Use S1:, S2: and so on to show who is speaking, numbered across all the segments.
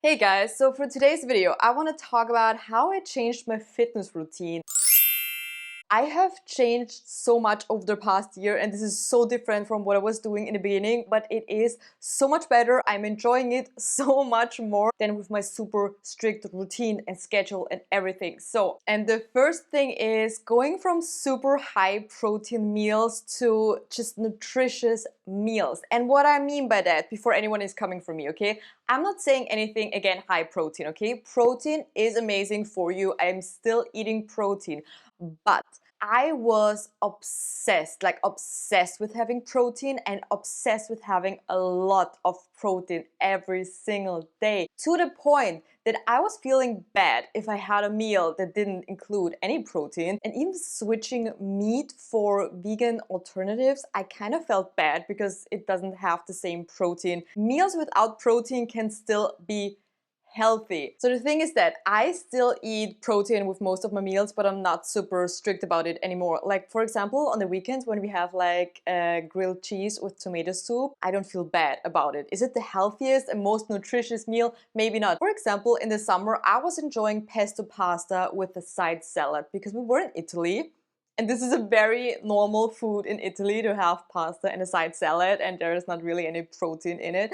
S1: Hey guys, so for today's video, I want to talk about how I changed my fitness routine. I have changed so much over the past year, and this is so different from what I was doing in the beginning, but it is so much better. I'm enjoying it so much more than with my super strict routine and schedule and everything. And the first thing is going from super high protein meals to just nutritious meals. And what I mean by that, before anyone is coming for me, okay? I'm not saying anything, again, high protein, okay? Protein is amazing for you. I'm still eating protein. But I was obsessed, like obsessed with having protein and obsessed with having a lot of protein every single day, to the point that I was feeling bad if I had a meal that didn't include any protein. And even switching meat for vegan alternatives, I kind of felt bad because it doesn't have the same protein. Meals without protein can still be healthy. So the thing is that I still eat protein with most of my meals, but I'm not super strict about it anymore. Like, for example, on the weekends when we have like grilled cheese with tomato soup, I don't feel bad about it. Is it the healthiest and most nutritious meal? Maybe not. For example, in the summer, I was enjoying pesto pasta with a side salad because we were in Italy. And this is a very normal food in Italy to have pasta and a side salad, and there is not really any protein in it.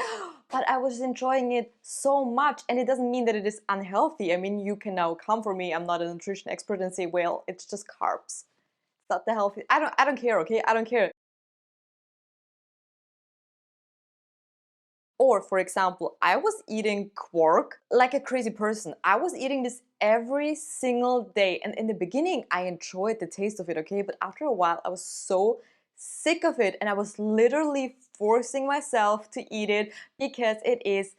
S1: But I was enjoying it so much, and it doesn't mean that it is unhealthy. I mean, you can now come for me. I'm not a nutrition expert and say, well, it's just carbs. It's not the healthy. I don't care, okay? I don't care. Or, for example, I was eating quark like a crazy person. I was eating this every single day. And in the beginning, I enjoyed the taste of it, okay? But after a while, I was so sick of it. And I was literally forcing myself to eat it because it is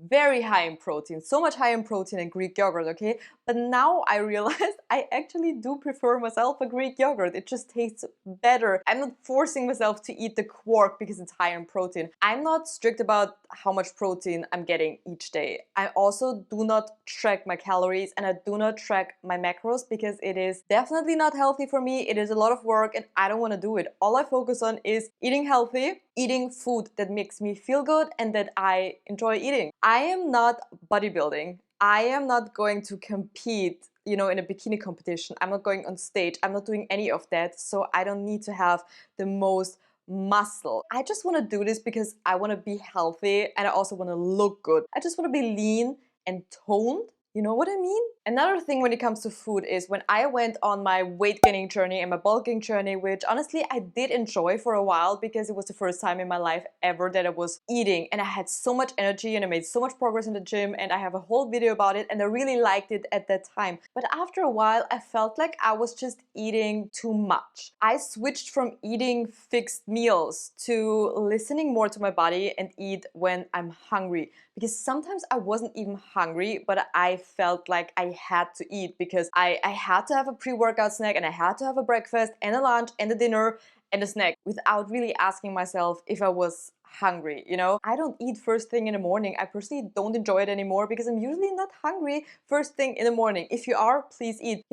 S1: very high in protein, so much high in protein in Greek yogurt, okay? But now I realize I actually do prefer myself a Greek yogurt. It just tastes better. I'm not forcing myself to eat the quark because it's high in protein. I'm not strict about how much protein I'm getting each day. I also do not track my calories and I do not track my macros because it is definitely not healthy for me. It is a lot of work and I don't want to do it. All I focus on is eating healthy, eating food that makes me feel good and that I enjoy eating. I am not bodybuilding. I am not going to compete, in a bikini competition. I'm not going on stage. I'm not doing any of that. So I don't need to have the most muscle. I just want to do this because I want to be healthy and I also want to look good. I just want to be lean and toned. You know what I mean? Another thing when it comes to food is when I went on my weight gaining journey and my bulking journey, which honestly I did enjoy for a while because it was the first time in my life ever that I was eating and I had so much energy and I made so much progress in the gym and I have a whole video about it and I really liked it at that time. But after a while, I felt like I was just eating too much. I switched from eating fixed meals to listening more to my body and eat when I'm hungry. Because sometimes I wasn't even hungry, but I felt like I had to eat because I had to have a pre-workout snack and I had to have a breakfast and a lunch and a dinner and a snack without really asking myself if I was hungry. I don't eat first thing in the morning. I personally don't enjoy it anymore because I'm usually not hungry first thing in the morning. If you are, please eat.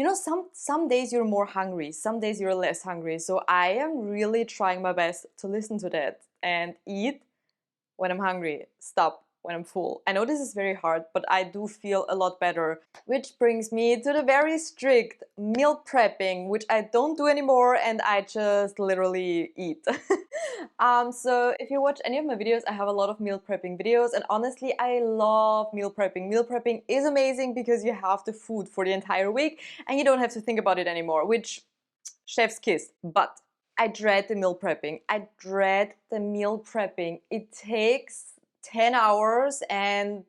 S1: Some days you're more hungry, some days you're less hungry. So I am really trying my best to listen to that and eat when I'm hungry, stop when I'm full. I know this is very hard, but I do feel a lot better. Which brings me to the very strict meal prepping, which I don't do anymore and I just literally eat. So if you watch any of my videos, I have a lot of meal prepping videos and honestly, I love meal prepping. Meal prepping is amazing because you have the food for the entire week and you don't have to think about it anymore, which chef's kiss. But I dread the meal prepping. I dread the meal prepping. It takes 10 hours and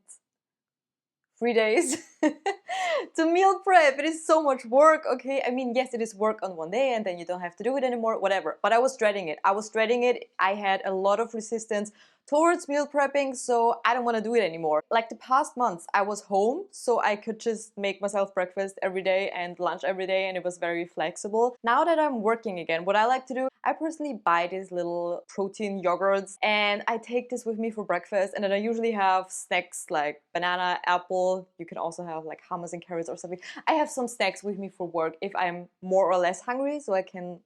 S1: 3 days to meal prep. It is so much work, okay? I mean, yes, it is work on one day and then you don't have to do it anymore, whatever. But I was dreading it. I was dreading it. I had a lot of resistance towards meal prepping, so I don't want to do it anymore. Like the past months, I was home, so I could just make myself breakfast every day and lunch every day, and it was very flexible. Now that I'm working again, what I like to do, I personally buy these little protein yogurts, and I take this with me for breakfast, and then I usually have snacks like banana, apple. You can also have like hummus and carrots or something. I have some snacks with me for work if I'm more or less hungry, so I can,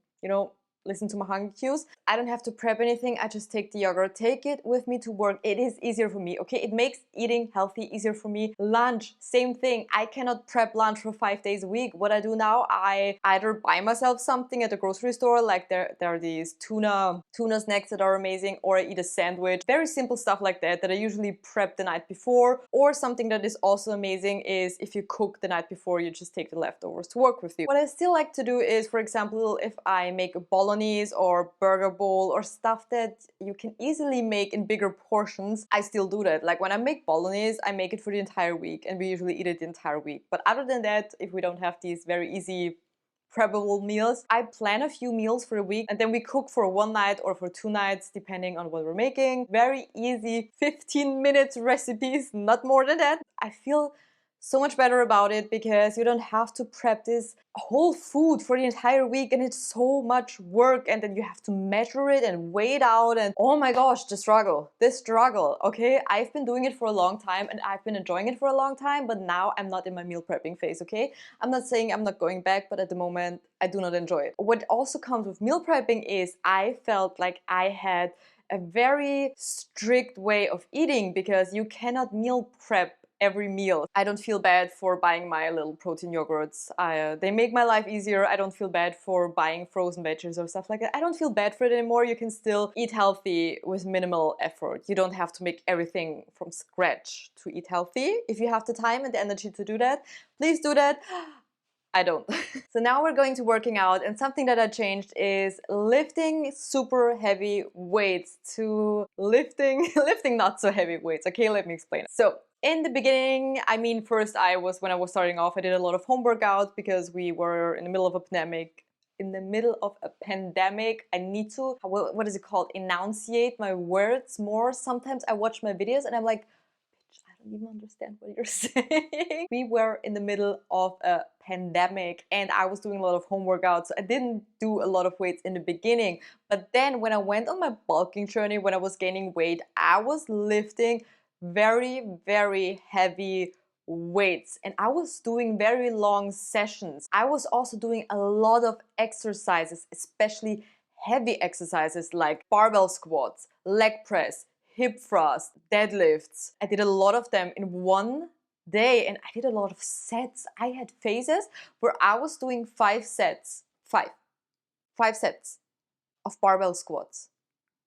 S1: listen to my hunger cues. I don't have to prep anything. I just take the yogurt, take it with me to work. It is easier for me, okay? It makes eating healthy easier for me. Lunch, same thing. I cannot prep lunch for 5 days a week. What I do now, I either buy myself something at the grocery store, like there are these tuna snacks that are amazing, or I eat a sandwich. Very simple stuff like that I usually prep the night before. Or something that is also amazing is if you cook the night before, you just take the leftovers to work with you. What I still like to do is, for example, if I make a bolognese or burger bowl or stuff that you can easily make in bigger portions, I still do that. Like when I make bolognese, I make it for the entire week, and we usually eat it the entire week. But other than that, if we don't have these very easy preppable meals, I plan a few meals for a week, and then we cook for one night or for 2 nights depending on what we're making. Very easy 15-minute recipes, not more than that. I feel so much better about it because you don't have to prep this whole food for the entire week, and it's so much work, and then you have to measure it and weigh it out, and oh my gosh, the struggle, okay? I've been doing it for a long time and I've been enjoying it for a long time, but now I'm not in my meal prepping phase, okay? I'm not saying I'm not going back, but at the moment I do not enjoy it. What also comes with meal prepping is I felt like I had a very strict way of eating because you cannot meal prep every meal. I don't feel bad for buying my little protein yogurts. They make my life easier. I don't feel bad for buying frozen veggies or stuff like that. I don't feel bad for it anymore. You can still eat healthy with minimal effort. You don't have to make everything from scratch to eat healthy. If you have the time and the energy to do that, please do that. I don't. So now we're going to working out, and something that I changed is lifting super heavy weights to lifting not so heavy weights. Okay, let me explain. So in the beginning, I mean, first when I was starting off, I did a lot of home workouts because we were in the middle of a pandemic. I need to, what is it called? Enunciate my words more. Sometimes I watch my videos and I'm like, I don't even understand what you're saying. We were in the middle of a pandemic and I was doing a lot of home workouts. So I didn't do a lot of weights in the beginning. But then when I went on my bulking journey, when I was gaining weight, I was lifting very, very heavy weights and I was doing very long sessions. I was also doing a lot of exercises, especially heavy exercises like barbell squats, leg press, hip thrust, deadlifts. I did a lot of them in one day and I did a lot of sets. I had phases where I was doing 5 sets, five sets of barbell squats.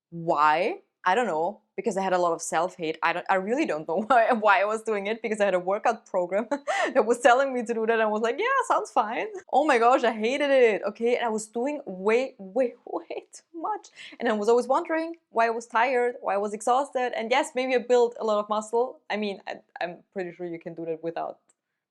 S1: Why? I don't know, because I had a lot of self-hate. I really don't know why I was doing it, because I had a workout program that was telling me to do that. And I was like, yeah, sounds fine. Oh my gosh, I hated it. Okay, and I was doing way too much. And I was always wondering why I was tired, why I was exhausted. And yes, maybe I built a lot of muscle. I mean, I'm pretty sure you can do that without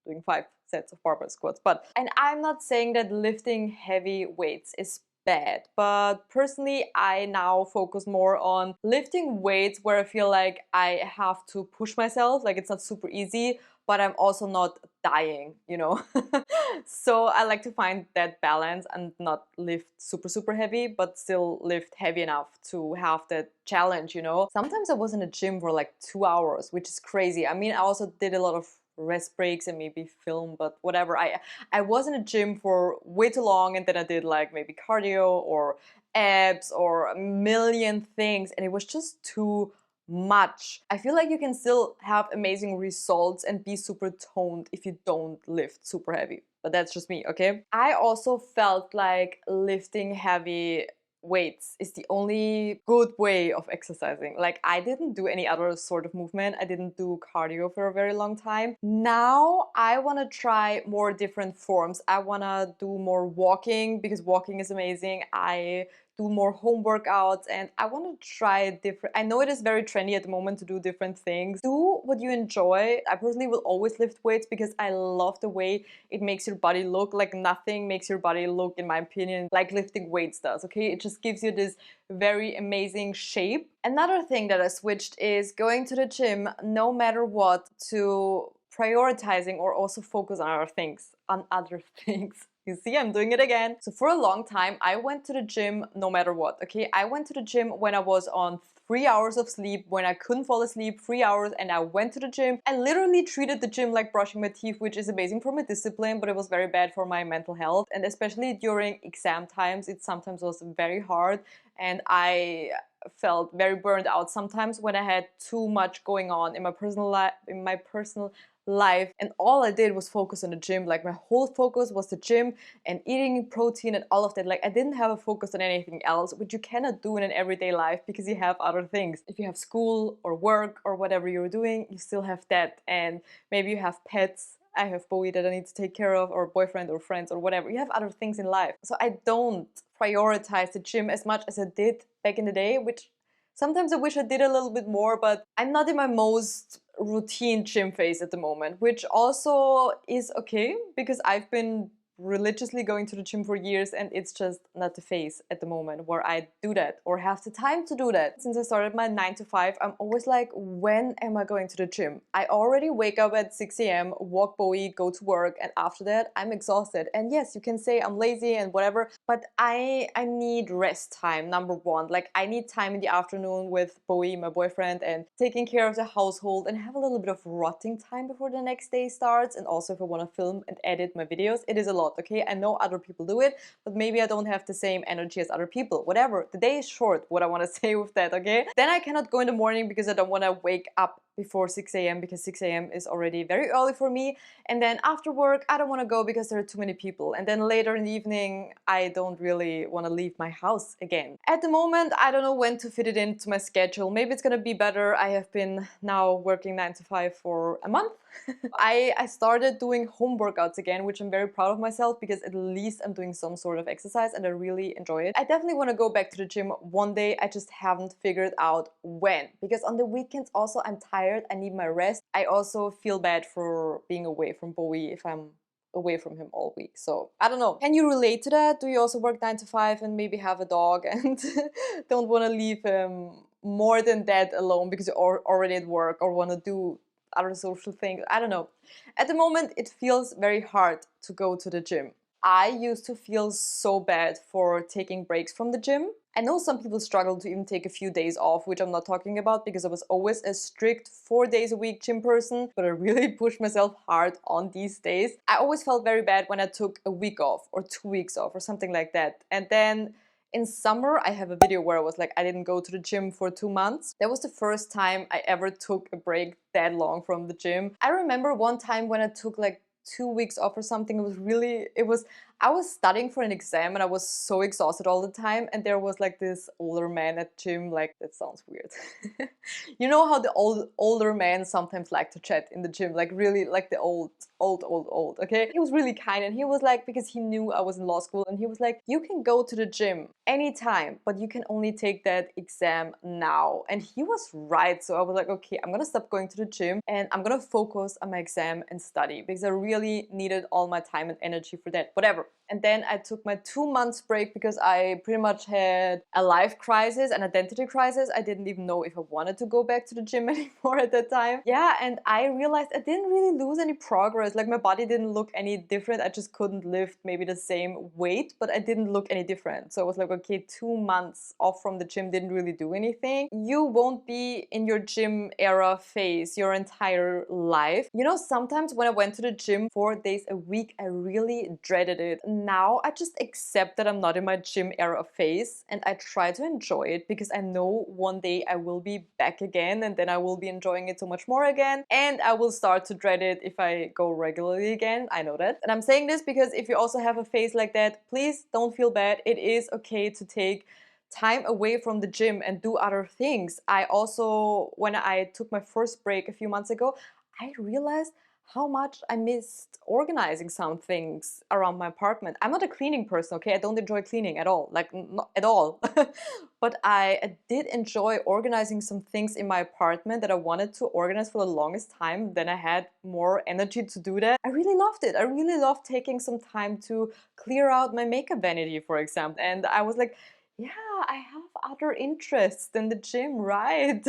S1: doing 5 sets of barbell squats. And I'm not saying that lifting heavy weights is bad, but personally I now focus more on lifting weights where I feel like I have to push myself, like it's not super easy, but I'm also not dying, you know. So I like to find that balance and not lift super heavy, but still lift heavy enough to have that challenge, you know. Sometimes I was in a gym for like 2 hours, which is crazy. I mean, I also did a lot of rest breaks and maybe film, but whatever. I was in a gym for way too long, and then I did like maybe cardio or abs or a million things, and it was just too much. I feel like you can still have amazing results and be super toned if you don't lift super heavy, but that's just me, okay? I also felt like lifting heavy weights is the only good way of exercising. Like, I didn't do any other sort of movement. I didn't do cardio for a very long time. Now I want to try more different forms. I want to do more walking because walking is amazing. I do more home workouts, and I want to try different. I know it is very trendy at the moment to do different things. Do what you enjoy. I personally will always lift weights because I love the way it makes your body look. Like, nothing makes your body look, in my opinion, like lifting weights does, okay? It just gives you this very amazing shape. Another thing that I switched is going to the gym no matter what, to prioritizing or also focus on other things. You see, I'm doing it again. So for a long time, I went to the gym no matter what, okay? I went to the gym when I was on 3 hours of sleep when I couldn't fall asleep, 3 hours, and I went to the gym. I literally treated the gym like brushing my teeth, which is amazing for my discipline, but it was very bad for my mental health. And especially during exam times, it sometimes was very hard, and I felt very burned out sometimes when I had too much going on in my personal life, and all I did was focus on the gym. Like my whole focus was the gym and eating protein and all of that. Like I didn't have a focus on anything else, which you cannot do in an everyday life because you have other things. If you have school or work or whatever you're doing, you still have that, and maybe you have pets. I have Bowie that I need to take care of, or boyfriend or friends or whatever. You have other things in life. So I don't prioritize the gym as much as I did back in the day, which sometimes I wish I did a little bit more, but I'm not in my most routine gym phase at the moment, which also is okay because I've been religiously going to the gym for years, and it's just not the phase at the moment where I do that or have the time to do that. Since I started my 9 to 5, I'm always like, when am I going to the gym? I already wake up at 6 a.m., walk Bowie, go to work, and after that I'm exhausted. And yes, you can say I'm lazy and whatever, but I need rest time, number one. Like I need time in the afternoon with Bowie, my boyfriend, and taking care of the household, and have a little bit of rotting time before the next day starts. And also if I want to film and edit my videos, it is a lot. Okay, I know other people do it, but maybe I don't have the same energy as other people. Whatever, the day is short, what I want to say with that, okay? Then I cannot go in the morning because I don't want to wake up before 6 a.m. because 6 a.m. is already very early for me. And then after work, I don't want to go because there are too many people. And then later in the evening, I don't really want to leave my house again. At the moment, I don't know when to fit it into my schedule. Maybe it's gonna be better. I have been now working 9 to 5 for a month. I started doing home workouts again, which I'm very proud of myself because at least I'm doing some sort of exercise and I really enjoy it. I definitely want to go back to the gym one day. I just haven't figured out when, because on the weekends also I'm tired. I need my rest. I also feel bad for being away from Bowie if I'm away from him all week. So I don't know. Can you relate to that? Do you also work 9 to 5 and maybe have a dog and don't want to leave him more than that alone because you're already at work or want to do other social things? I don't know. At the moment, it feels very hard to go to the gym. I used to feel so bad for taking breaks from the gym. I know some people struggle to even take a few days off, which I'm not talking about because I was always a strict 4 days a week gym person, but I really pushed myself hard on these days. I always felt very bad when I took a week off or 2 weeks off or something like that. And then in summer, I have a video where I was like, I didn't go to the gym for 2 months. That was the first time I ever took a break that long from the gym. I remember one time when I took like 2 weeks off or something. I was studying for an exam and I was so exhausted all the time. And there was like this older man at gym, like, that sounds weird. You know how the older men sometimes like to chat in the gym, like really like the old, okay? He was really kind and he was like, because he knew I was in law school, and he was like, you can go to the gym anytime, but you can only take that exam now. And he was right. So I was like, okay, I'm gonna stop going to the gym and I'm gonna focus on my exam and study because I really needed all my time and energy for that, whatever. And then I took my 2 months break because I pretty much had a life crisis, an identity crisis. I didn't even know if I wanted to go back to the gym anymore at that time. Yeah, and I realized I didn't really lose any progress. Like my body didn't look any different. I just couldn't lift maybe the same weight, but I didn't look any different. So I was like, okay, 2 months off from the gym didn't really do anything. You won't be in your gym era phase your entire life. You know, sometimes when I went to the gym 4 days a week, I really dreaded it. Now I just accept that I'm not in my gym era phase and I try to enjoy it because I know one day I will be back again and then I will be enjoying it so much more again, and I will start to dread it if I go regularly again. I know that. And I'm saying this because if you also have a phase like that, please don't feel bad. It is okay to take time away from the gym and do other things. I also, when I took my first break a few months ago, I realized how much I missed organizing some things around my apartment. I'm not a cleaning person, okay? I don't enjoy cleaning at all, like not at all. But I did enjoy organizing some things in my apartment that I wanted to organize for the longest time. Then I had more energy to do that. I really loved it. I really loved taking some time to clear out my makeup vanity, for example. And I was like, yeah, I have other interests than the gym, right?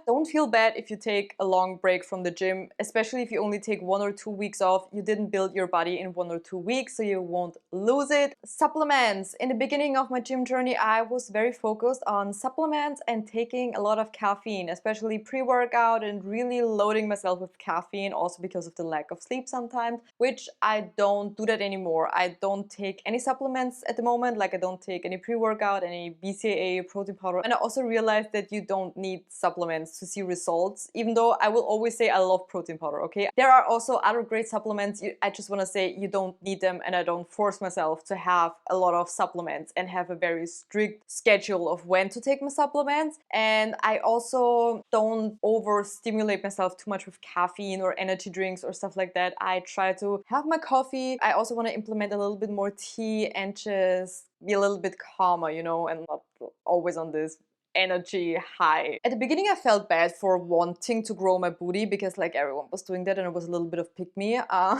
S1: Don't feel bad if you take a long break from the gym, especially if you only take 1 or 2 weeks off. You didn't build your body in 1 or 2 weeks, so you won't lose it. Supplements. In the beginning of my gym journey, I was very focused on supplements and taking a lot of caffeine, especially pre-workout, and really loading myself with caffeine, also because of the lack of sleep sometimes, which I don't do that anymore. I don't take any supplements at the moment, like I don't take any pre-workout, any BCAA, protein powder, and I also realized that you don't need supplements to see results, even though I will always say I love protein powder, okay? There are also other great supplements. I just want to say you don't need them, and I don't force myself to have a lot of supplements and have a very strict schedule of when to take my supplements. And I also don't overstimulate myself too much with caffeine or energy drinks or stuff like that. I try to have my coffee. I also want to implement a little bit more tea and just be a little bit calmer, you know, and not always on this energy high. At the beginning, I felt bad for wanting to grow my booty because like everyone was doing that and it was a little bit of pick me. And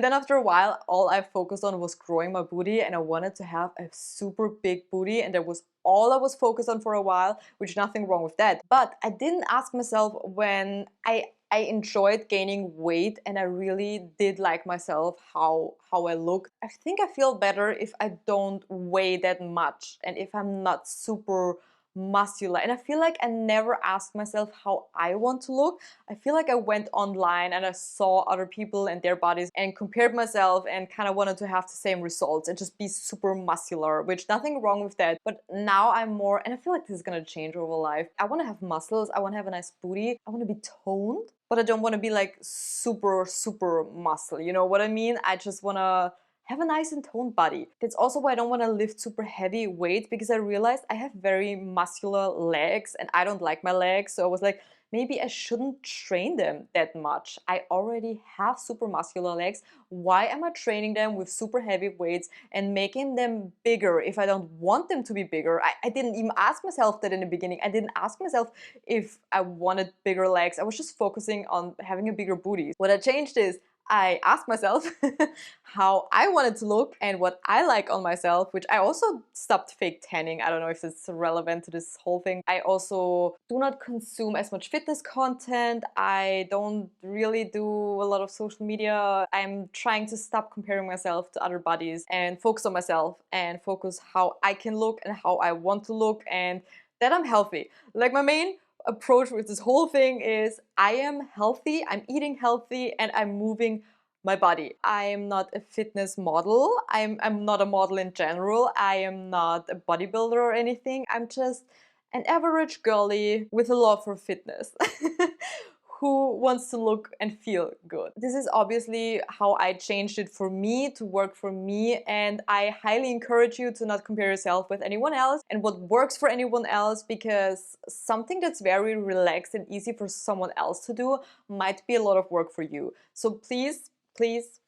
S1: then after a while, all I focused on was growing my booty, and I wanted to have a super big booty, and that was all I was focused on for a while, which nothing wrong with that. But I didn't ask myself when I enjoyed gaining weight and I really did like myself, how I look. I think I feel better if I don't weigh that much and if I'm not super muscular. And I feel like I never asked myself how I want to look. I feel like I went online and I saw other people and their bodies and compared myself and kind of wanted to have the same results and just be super muscular, which nothing wrong with that. But now I'm more, and I feel like this is gonna change over life. I want to have muscles, I want to have a nice booty, I want to be toned, but I don't want to be like super muscle. You know what I mean? I just want to have a nice and toned body. That's also why I don't want to lift super heavy weight, because I realized I have very muscular legs and I don't like my legs. So I was like, maybe I shouldn't train them that much. I already have super muscular legs. Why am I training them with super heavy weights and making them bigger if I don't want them to be bigger? I didn't even ask myself that in the beginning. I didn't ask myself if I wanted bigger legs. I was just focusing on having a bigger booty. What I changed is I asked myself how I wanted to look and what I like on myself, which I also stopped fake tanning. I don't know if it's relevant to this whole thing. I also do not consume as much fitness content. I don't really do a lot of social media. I'm trying to stop comparing myself to other bodies and focus on myself and focus how I can look and how I want to look, and that I'm healthy. Like my main approach with this whole thing is I am healthy, I'm eating healthy, and I'm moving my body. I am not a fitness model. I'm not a model in general. I am not a bodybuilder or anything. I'm just an average girly with a love for fitness who wants to look and feel good. This is obviously how I changed it for me to work for me, and I highly encourage you to not compare yourself with anyone else and what works for anyone else, because something that's very relaxed and easy for someone else to do might be a lot of work for you. So please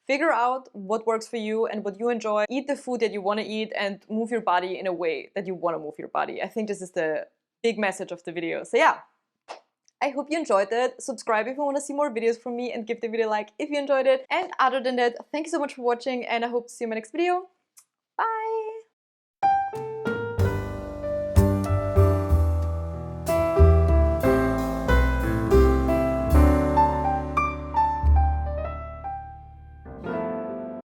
S1: figure out what works for you and what you enjoy. Eat the food that you want to eat and move your body in a way that you want to move your body. I think this is the big message of the video. So yeah, I hope you enjoyed it. Subscribe if you want to see more videos from me and give the video a like if you enjoyed it. And other than that, thank you so much for watching and I hope to see you in my next video.